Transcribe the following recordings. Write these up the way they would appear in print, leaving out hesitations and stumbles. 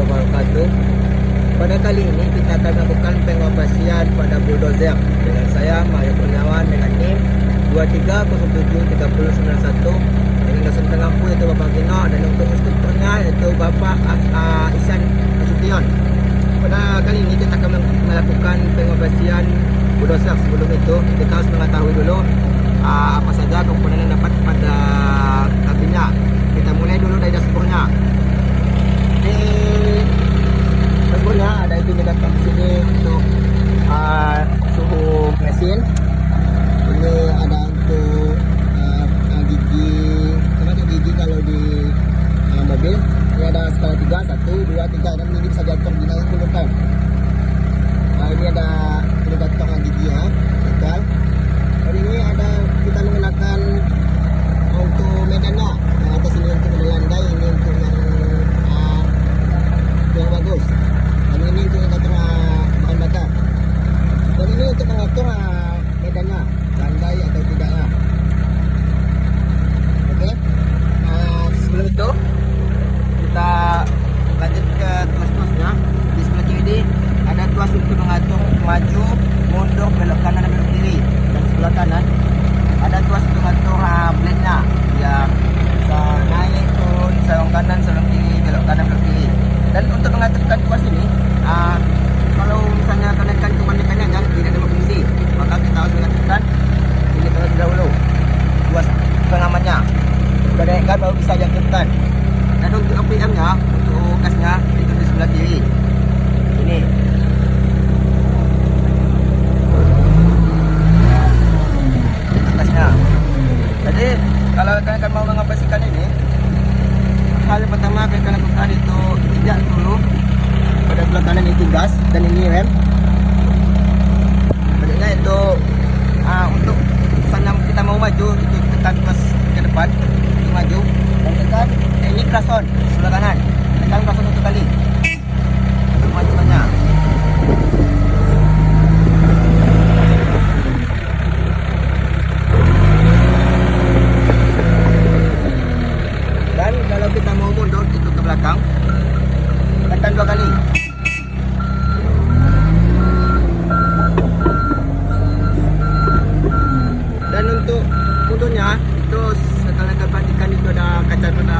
wabarakatuh. Pada kali ini kita akan melakukan pengoperasian pada bulldozer dengan saya Mario Kurniawan dengan NIM 23073091 dengan dosen pengampu yaitu Bapak Gino dan untuk instrukturnya yaitu Bapak Ihsan Nasution. Pada kali ini kita akan melakukan pengoperasian bulldozer. Sebelum itu kita harus mengetahui dulu apa saja komponen yang dapat pada kabinnya. Kita mulai dulu dari dashboardnya. Di dashboardnya ada itu di sini untuk suhu mesin. Ini ada untuk gigi, termasuk gigi kalau di mobil. Ini ada skala 3, 1, 2, 3 dan ini bisa diatur di naik turunkan. Ini ada indikator gigi ya, total. Dan ini ada kita menggunakan untuk medannya. Atas ini untuk melandai, ini untuk yang bagus. Dan ini untuk mengatur bahan bakar. Dan ini untuk mengatur medannya, landai atau tidaknya. Oke. Sebelum itu kita lanjut ke tuas-tuasnya. Di sebelah kiri ada tuas untuk mengatur maju, mundur, belok kanan dan belok kiri. Dan sebelah kanan ada tuas untuk mengatur blade-nya yang bisa naik, turun, serong kanan, serong kiri, belok kanan, belok kiri. Dan untuk mengaturkan tuas ini, kalau misalnya kenaikan kebalikannya dan tidak ada fungsi, maka kita harus mengaturkan ini terlebih dahulu tuas pengamannya. Sudah naikkan baru bisa diaktifkan. Dan untuk RPM-nya, untuk gasnya itu di sebelah kiri. Ini. Gasnya. Jadi kalau kalian akan mau mengoperasikan ini, hal yang pertama kalian lakukan itu injak dulu pada sebelah kanan itu gas dan ini rem. Berikutnya itu untuk misalnya kita mau maju itu tekan plus ke depan itu maju dan tekan ini klakson sebelah kanan, tekan klakson 1 kali untuk majuannya. Dan kalau kita mau mundur itu ke belakang, tekan 2 kali. Dan untuk mundurnya itu setelah kita perhatikan itu ada kaca pada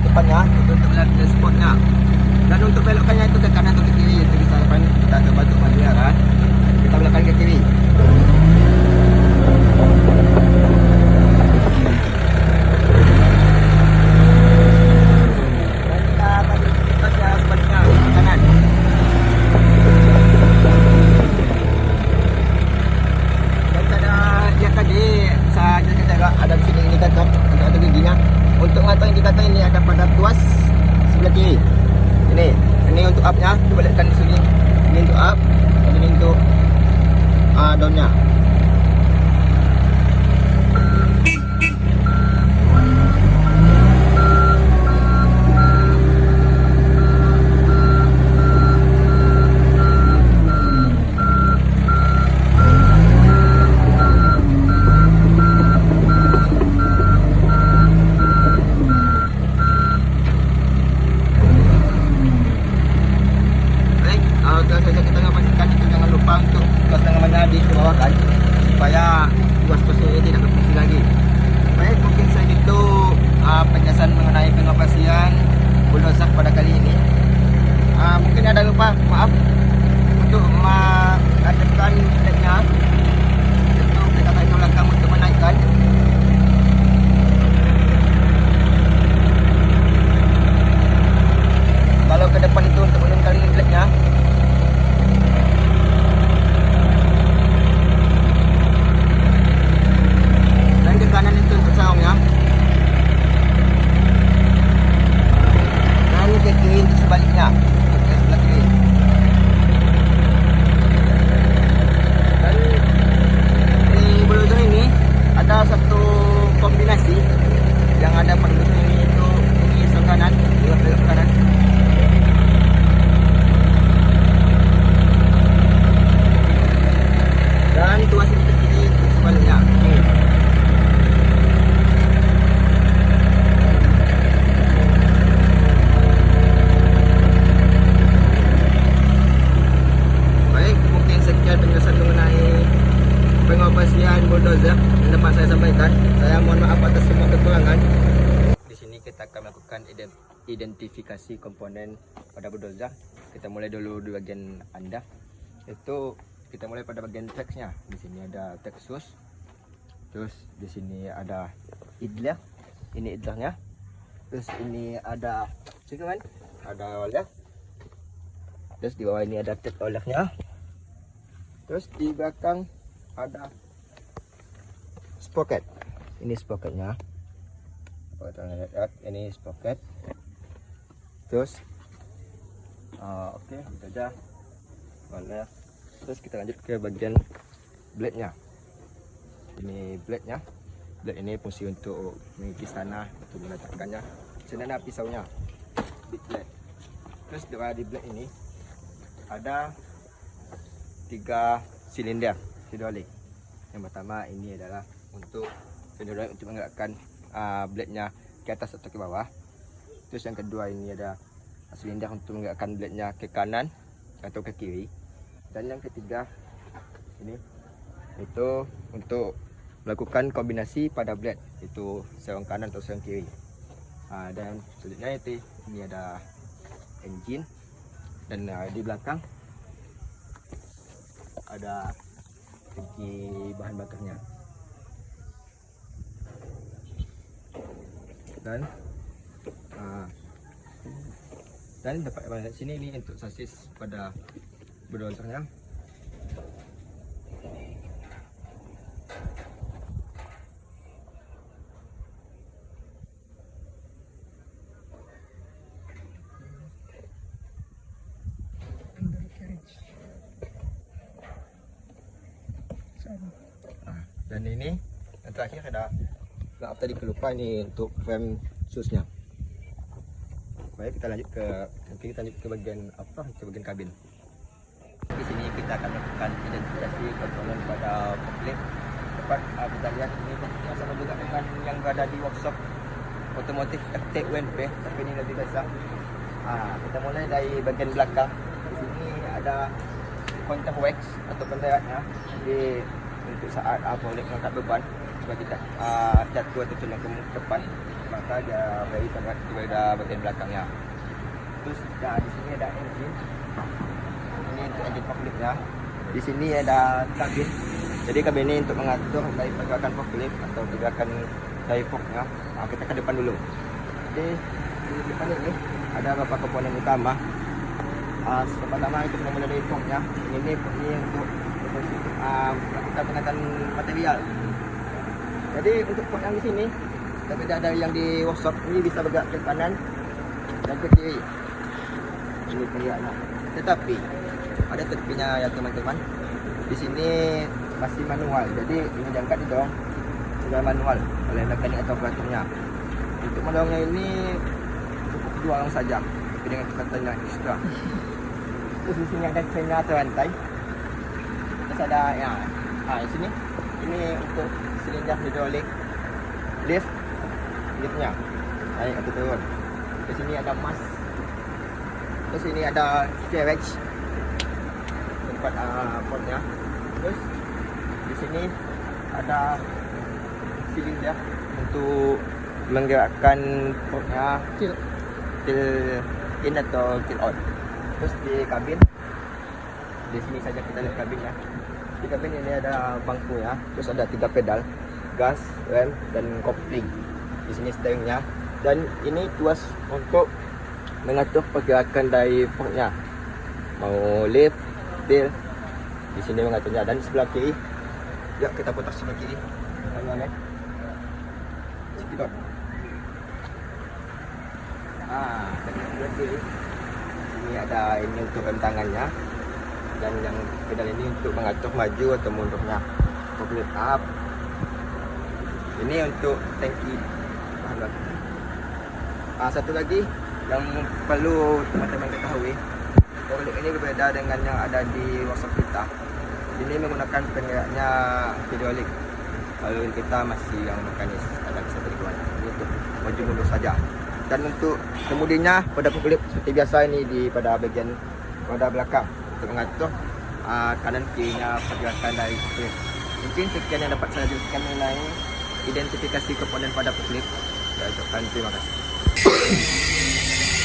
depannya itu untuk melihat dashboardnya. Dan untuk belokkannya itu ke kanan atau ke kiri, itu bisa kita coba untuk maju ya kan. Kita belokkan ke kiri. Ada di sini indikator untuk ada giginya. Untuk ngatur indikator ini ada pada tuas sebelah kiri. Ini untuk up-nya, dibalikkan di sini. Ini untuk up dan ini untuk down-nya. Supaya tuas-tuas ini tidak berfungsi lagi. Baik, mungkin segitu penjelasan mengenai pengoperasian bulldozer pada kali ini. Mungkin ada lupa, maaf untuk mengaktifkan blade-nya. Itu kita tarik ke belakang untuk menaikkan. Kalau ke depan itu untuk menurunkan blade-nya. Kanan itu untuk sarungnya dan ke kiri untuk sebaliknya, ke sebelah kiri. Dan kita akan melakukan identifikasi komponen pada bulldozer. Kita mulai dulu di bagian anda. Itu kita mulai pada bagian tracksnya. Di sini ada Texas. Terus di sini ada idler. Ini idlernya. Terus ini ada kan? Ada oleh. Terus di bawah ini ada tet olehnya. Terus di belakang ada sprocket. Ini sprocketnya. Ini sprocket. Terus oke, itu aja. Oleh. Terus kita lanjut ke bagian blade-nya. Ini blade-nya. Blade ini fungsi untuk mengikis tanah, untuk meletakkannya. Sini ada pisaunya. Big blade. Terus di blade ini ada 3 silinder hidrolik. Yang pertama ini adalah untuk hidrolik untuk menggerakkan blade-nya ke atas atau ke bawah. Terus yang kedua ini ada silinder untuk menggerakkan blade-nya ke kanan atau ke kiri. Dan yang ketiga ini itu untuk melakukan kombinasi pada blade, itu serong kanan atau serong kiri. Dan selanjutnya itu ini ada engine, dan di belakang ada tangki bahan bakarnya. Dan dapat pada sini ini untuk sasis pada bulldozer-nya. Dan ini yang terakhir ada, maaf tadi kelupa, ini untuk frame susnya. Baik, kita lanjut ke bagian apa? Ke bagian kabin. Di sini kita akan melakukan identifikasi komponen pada forklift. Dapat kita lihat ini yang sama juga dengan yang berada di workshop otomotif FT UNP, tapi ini lebih besar. Kita mulai dari bagian belakang. Di sini ada counter wax atau penderatnya. Jadi untuk saat forklift mengangkat beban, supaya kita jatuh atau tulang ke depan, maka dia beri penderat pada bagian belakangnya. Terus di sini ada engine. Ini untuk engine forkliftnya. Di sini ada kabin. Jadi kabin ini untuk mengatur dari pergerakan forklift atau pergerakan dari forknya. Kita ke depan dulu. Jadi di depan ini ada beberapa komponen utama. Pertama itu mulai dari forknya. Ini untuk melakukan pengangkatan material. Jadi untuk fork yang di sini berbeda dari yang di workshop. Ini bisa bergerak ke kanan dan ke kiri. Ini pergeraknya. Tetapi ada tepinya ya teman-teman. Di sini masih manual. Jadi ini diangkat didorong secara manual oleh mekanik atau operatornya. Untuk mendorongnya ini cukup 2 orang saja. Tapi dengan kecepatan yang ekstra. Terus di sini ada trainer atau rantai. Terus ada di sini ini untuk silinder hidrolik liftnya naik atau turun. Di sini ada mas. Terus ini ada carriage tempat portnya. Terus di sini ada silinder untuk menggerakkan portnya till in atau till out. Terus di kabin, di sini saja kita lihat kabinnya. Di kabin ini ada bangku ya. Terus ada 3 pedal, gas, rem, dan kopling. Di sini steeringnya. Dan ini tuas untuk mengatur pergerakan dari forknya. Mau lift, till, di sini mengaturnya. Dan sebelah kiri, ya kita putar sebelah kiri. Cekidot. Dan sebelah kiri, ini ada ini untuk rem tangannya. Dan yang pedal ini untuk mengatur maju atau mundurnya forklift up. Ini untuk tangki bahan bakar. Satu lagi yang perlu teman-teman ketahui, forklift ini berbeda dengan yang ada di workshop kita. Ini menggunakan penggeraknya hidrolik. Kalau kita masih yang mekanis, ada bisa berikuan. Ini untuk maju mundur saja. Dan untuk kemudinya pada forklift seperti biasa ini pada bagian roda belakang untuk mengatur kanan kirinya pergerakan dari forklift. Mungkin sekian yang dapat saya jelaskan mengenai identifikasi komponen pada forklift. Saya ucapkan terima kasih.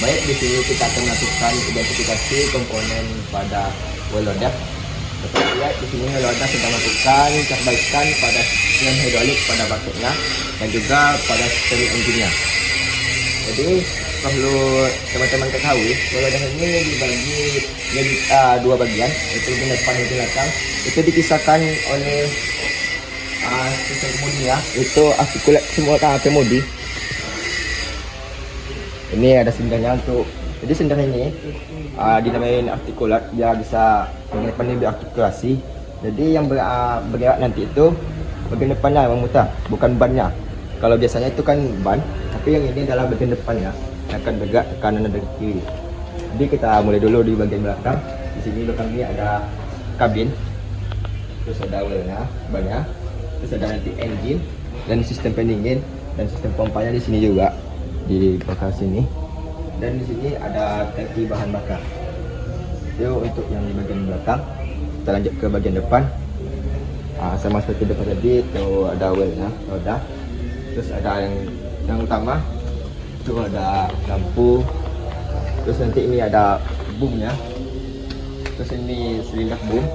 Baik, di sini kita akan melakukan identifikasi komponen pada welodah. Seperti lihat di sini welodah sedang melakukan perbaikan pada sistem hidrolik pada baketnya dan juga pada sistem engine-nya. Jadi perlu teman-teman ketahui, welodah ini dibagi menjadi dua bagian, yaitu bagian depan dan belakang. Itu dipisahkan oleh sistem kemudinya, itu artikulat semua kemudi. Ini ada sendarnya untuk, jadi sendar ini dinamain artikulat, dia bisa bagian depan ini berartikulasi. Jadi yang bergerak nanti itu bagian depannya yang memutar, bukan bannya. Kalau biasanya itu kan ban, tapi yang ini adalah bagian depannya akan bergerak ke kanan dan ke kiri. Jadi kita mulai dulu di bagian belakang. Di sini belakang ini ada kabin, terus ada welnya, bannya, terus ada nanti engine dan sistem pendingin dan sistem pompanya di sini juga di belakang sini. Dan di sini ada tangki bahan bakar. Itu untuk yang di bagian belakang. Kita lanjut ke bagian depan. Sama seperti depan tadi, itu ada welnya, roda. Terus ada yang utama, itu ada lampu. Terus nanti ini ada boomnya. Terus ini silinder boom.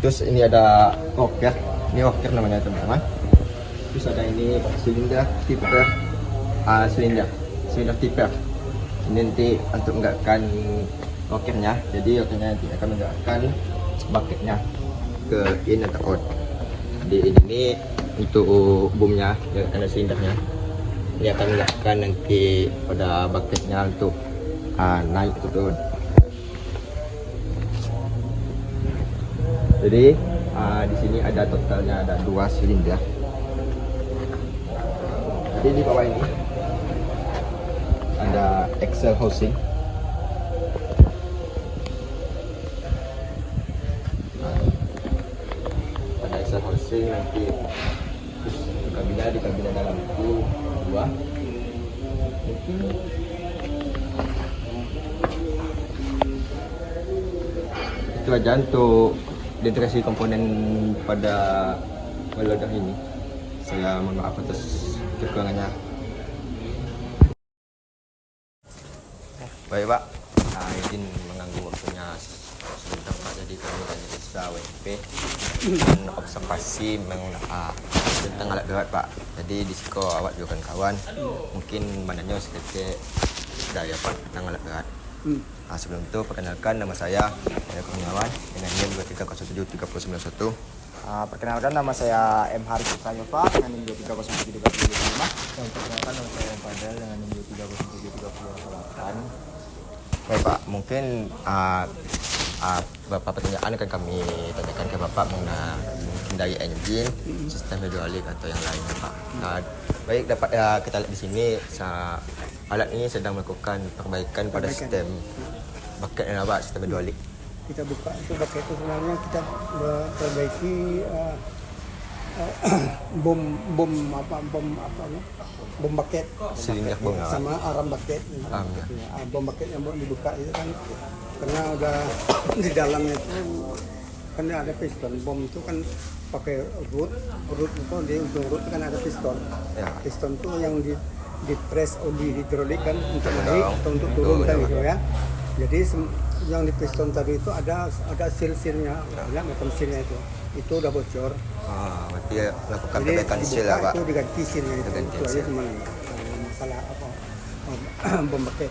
Terus ini ada rocker. Ini rocker namanya teman-teman. Terus ada ini silinder tipper, silinder tipper. Ini nanti untuk menggerakkan rockernya. Jadi rockernya nanti akan menggerakkan bucketnya ke in atau out. Jadi ini untuk boomnya, ada silindernya. Ini akan menggerakkan nanti pada bucketnya untuk naik ke turun. Jadi di sini ada totalnya ada 2 silinder. Jadi di bawah ini ada axle housing. Ada axle housing nanti. Terus di kabina dalam itu 2. Mungkin itu aja untuk identifikasi komponen pada welodah ini. Saya mohon maaf atas kekurangannya. Baik Pak, izin mengganggu waktunya sebentar Pak. Jadi kami dari desa WP dan observasi tentang alat berat Pak. Jadi di siko awak juga kawan, mungkin mananya sedikit sudah ya Pak tentang alat berat. Sebelum itu perkenalkan, nama saya Kurniawan dengan NIM 2307391. Perkenalkan, nama saya M. Haris Yova dengan NIM 2307335. Dan perkenalkan, nama saya Fadel dengan NIM 2307328. Baik Pak, mungkin beberapa pertanyaan akan kami tanyakan ke Bapak mengenai dari engine, sistem hidrolik atau yang lainnya Pak. Baik, dapat kita lihat di sini alat ini sedang melakukan perbaikan pada sistem bucket dan Pak, sistem hidrolik. Kita buka itu bucket itu sebenarnya kita perbaiki bom bucket Silinder bom sama aram bucket. Bom bucket yang mau dibuka itu kan karena udah di dalamnya itu kan ada piston. Bom itu kan pakai root itu di ujung root kan ada piston. Piston itu yang di press oleh hidrolik kan untuk naik atau untuk turun kan gitu ya. Jadi yang di piston tadi itu ada seal-sealnya, ya, macam sealnya itu udah bocor. Berarti melakukan perbaikan seal ya Pak. Itu diganti sealnya itu aja cuma masalah bom bucket.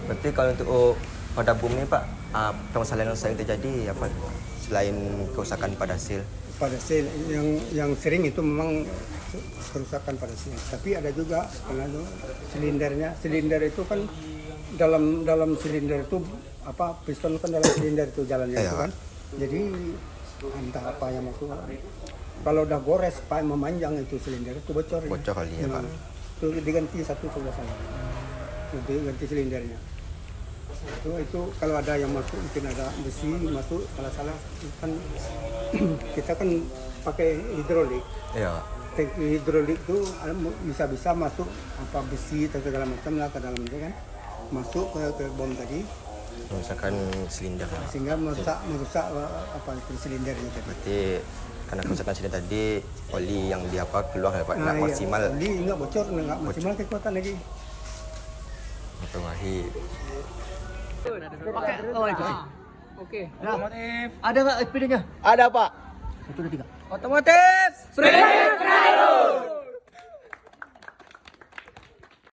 Berarti kalau untuk pada boom ini Pak, permasalahan yang sering terjadi apa selain kerusakan pada seal? Pada seal yang sering itu memang kerusakan pada seal. Tapi ada juga karena silindernya. Silinder itu kan dalam silinder itu piston kan dalam silinder itu jalannya itu kan. Jadi entah apa yang masuk. Kalau udah gores Pak memanjang itu silinder itu bocor. Bocor kali ya Pak. Itu diganti satu sebelah sana. Nanti ganti silindernya. Itu kalau ada yang masuk mungkin ada besi masuk salah kan kita kan pakai hidrolik. Iya. Teknik hidrolik itu bisa masuk besi atau segala macam lah ke dalam itu kan. Masuk ke bom tadi, misalkan silinder sehingga merusak itu silindernya tadi. Berarti karena kerusakan sini tadi oli yang di apa keluar ya Pak nggak iya. maksimal Oli nggak bocor, nggak maksimal kekuatan lagi. mempengaruhi. Oke, oh itu. Oke. Otomotif. Ada nggak SPD-nya? Ada Pak. 1, 2, 3. Otomotif. Sprint.